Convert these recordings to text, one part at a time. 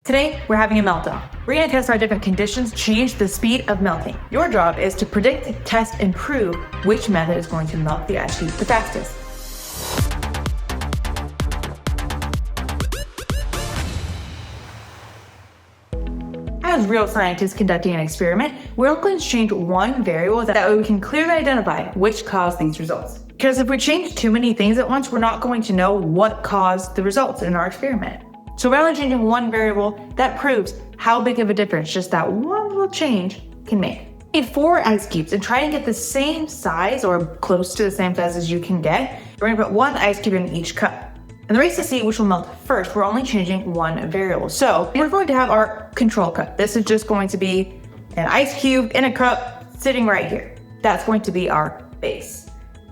Today, we're having a meltdown. We're going to test how different conditions change the speed of melting. Your job is to predict, test, and prove which method is going to melt the ice cube the fastest. As real scientists conducting an experiment, we're going to change one variable that we can clearly identify which caused these results. Because if we change too many things at once, we're not going to know what caused the results in our experiment. So we're only changing one variable that proves how big of a difference just that one little change can make. Take 4 ice cubes and try and get the same size or close to the same size as you can get. We're going to put 1 ice cube in each cup. In the race to see which will melt first, we're only changing one variable. So we're going to have our control cup. This is just going to be an ice cube in a cup sitting right here. That's going to be our base.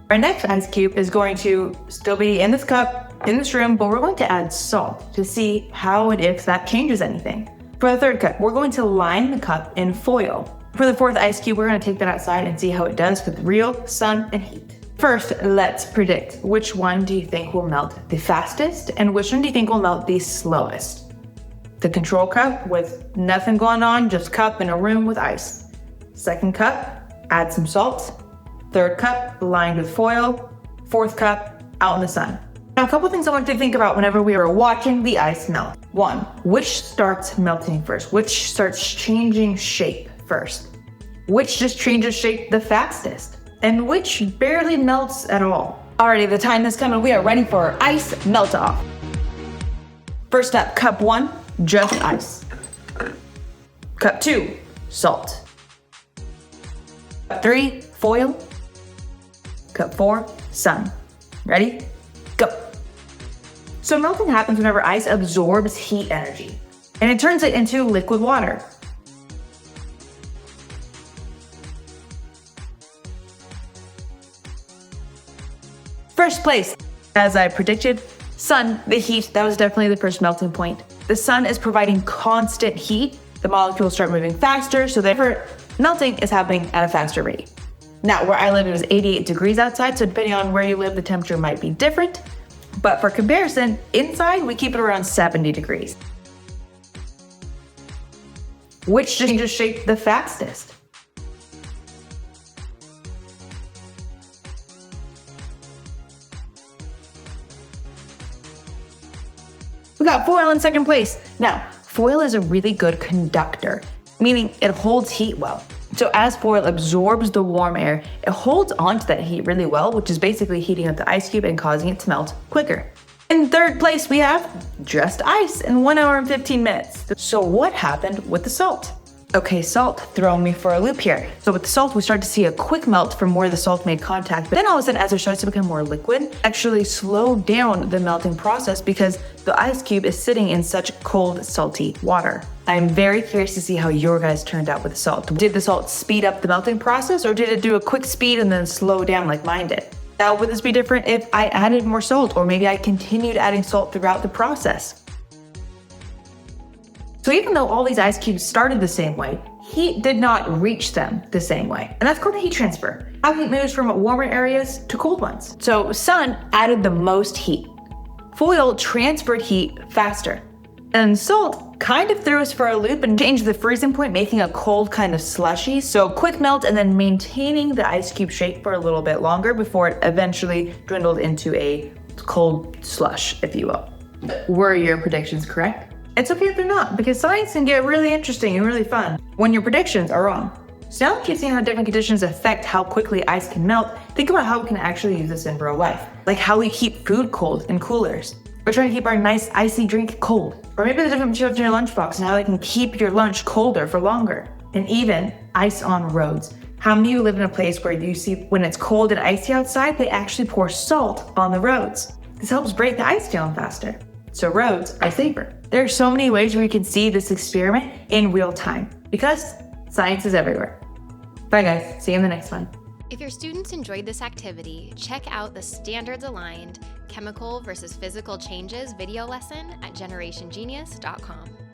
Our next ice cube is going to still be in this cup, in this room, but we're going to add salt to see how and if that changes anything. For the third cup, we're going to line the cup in foil. For the 4th ice cube, we're going to take that outside and see how it does with real sun and heat. First, let's predict which one do you think will melt the fastest and which one do you think will melt the slowest? The control cup with nothing going on, just cup in a room with ice. Second cup, add some salt. Third cup, lined with foil. 4th cup, out in the sun. Now, a couple things I want you to think about whenever we are watching the ice melt. 1, which starts melting first? Which starts changing shape first? Which just changes shape the fastest? And which barely melts at all? Alrighty, the time is coming. We are ready for ice melt-off. First up, cup 1, just ice. Cup 2, salt. Cup 3, foil. Cup 4, sun. Ready? Go. So melting happens whenever ice absorbs heat energy, and it turns it into liquid water. First place, as I predicted, sun, the heat, that was definitely the first melting point. The sun is providing constant heat. The molecules start moving faster, so therefore melting is happening at a faster rate. Now, where I live, it was 88 degrees outside, so depending on where you live, the temperature might be different. But for comparison, inside, we keep it around 70 degrees. Which changes shape the fastest? We got foil in second place. Now, foil is a really good conductor, meaning it holds heat well. So as foil absorbs the warm air, it holds onto that heat really well, which is basically heating up the ice cube and causing it to melt quicker. In third place, we have just ice in 1 hour and 15 minutes. So what happened with the salt? Okay, salt, throwing me for a loop here. So with the salt, we start to see a quick melt from where the salt made contact. But then all of a sudden, as it starts to become more liquid, actually slow down the melting process because the ice cube is sitting in such cold, salty water. I'm very curious to see how your guys turned out with the salt. Did the salt speed up the melting process, or did it do a quick speed and then slow down like mine did? Now, would this be different if I added more salt, or maybe I continued adding salt throughout the process? So even though all these ice cubes started the same way, heat did not reach them the same way. And that's called heat transfer. How heat moves from warmer areas to cold ones. So sun added the most heat. Foil transferred heat faster. And salt kind of threw us for a loop and changed the freezing point, making a cold kind of slushy. So quick melt and then maintaining the ice cube shape for a little bit longer before it eventually dwindled into a cold slush, if you will. Were your predictions correct? It's okay if they're not, because science can get really interesting and really fun when your predictions are wrong. So now that you've seen how different conditions affect how quickly ice can melt, think about how we can actually use this in real life. Like how we keep food cold in coolers. We're trying to keep our nice icy drink cold. Or maybe the different materials in your lunchbox and how they can keep your lunch colder for longer. And even ice on roads. How many of you live in a place where you see when it's cold and icy outside, they actually pour salt on the roads? This helps break the ice down faster. So roads are safer. There are so many ways where you can see this experiment in real time because science is everywhere. Bye guys, see you in the next one. If your students enjoyed this activity, check out the standards-aligned chemical versus physical changes video lesson at generationgenius.com.